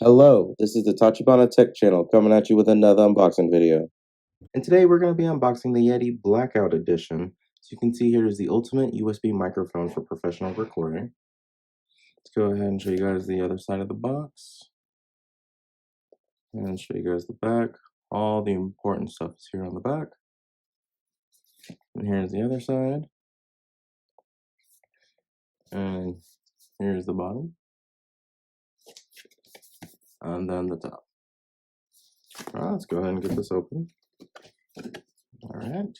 Hello, this is the Tachibana Tech channel coming at you with another unboxing video. And today we're going to be unboxing the Yeti Blackout Edition. So you can see here is the ultimate USB microphone for professional recording. Let's go ahead and show you guys the other side of the box. And show you guys the back. All the important stuff is here on the back. And here's the other side. And here's the bottom. And then the top. Alright, let's go ahead and get this open. Alright.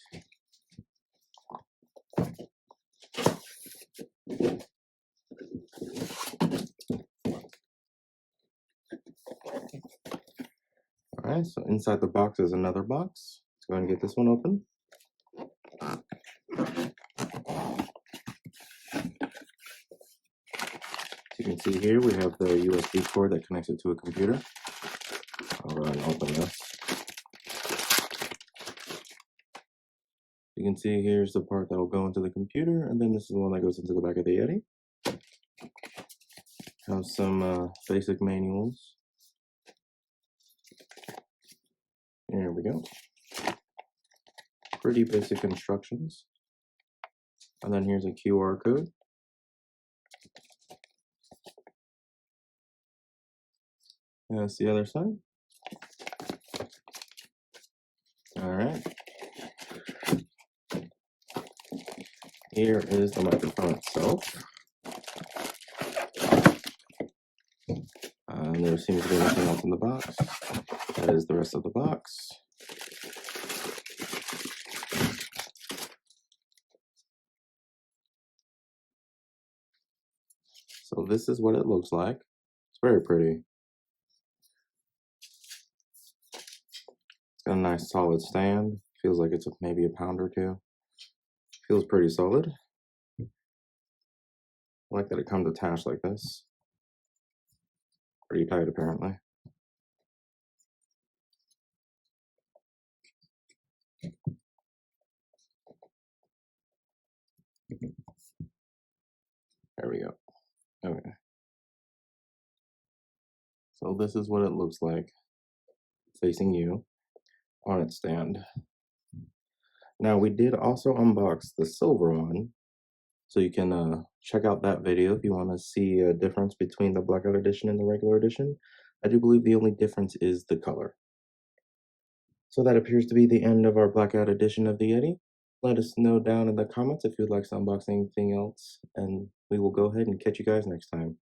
Alright, so inside the box is another box. Let's go ahead and get this one open. As you can see here, we have the USB cord that connects it to a computer. I'll go ahead and open this. You can see here's the part that will go into the computer, and then this is the one that goes into the back of the Yeti. Have some basic manuals. Here we go. Pretty basic instructions. And then here's a QR code. And that's the other side. Alright. Here is the microphone itself. There seems to be nothing else in the box. That is the rest of the box. So this is what it looks like. It's very pretty. It's got a nice solid stand. Feels like it's maybe a pound or two. Feels pretty solid. I like that it comes attached like this. Pretty tight apparently. There we go. Okay. So this is what it looks like facing you on its stand. Now we did also unbox the silver one, so you can check out that video if you want to see a difference between the Blackout Edition and the regular edition. I do believe the only difference is the color. So that appears to be the end of our Blackout Edition of the Yeti. Let us know down in the comments if you'd like to unbox anything else, and we will go ahead and catch you guys next time.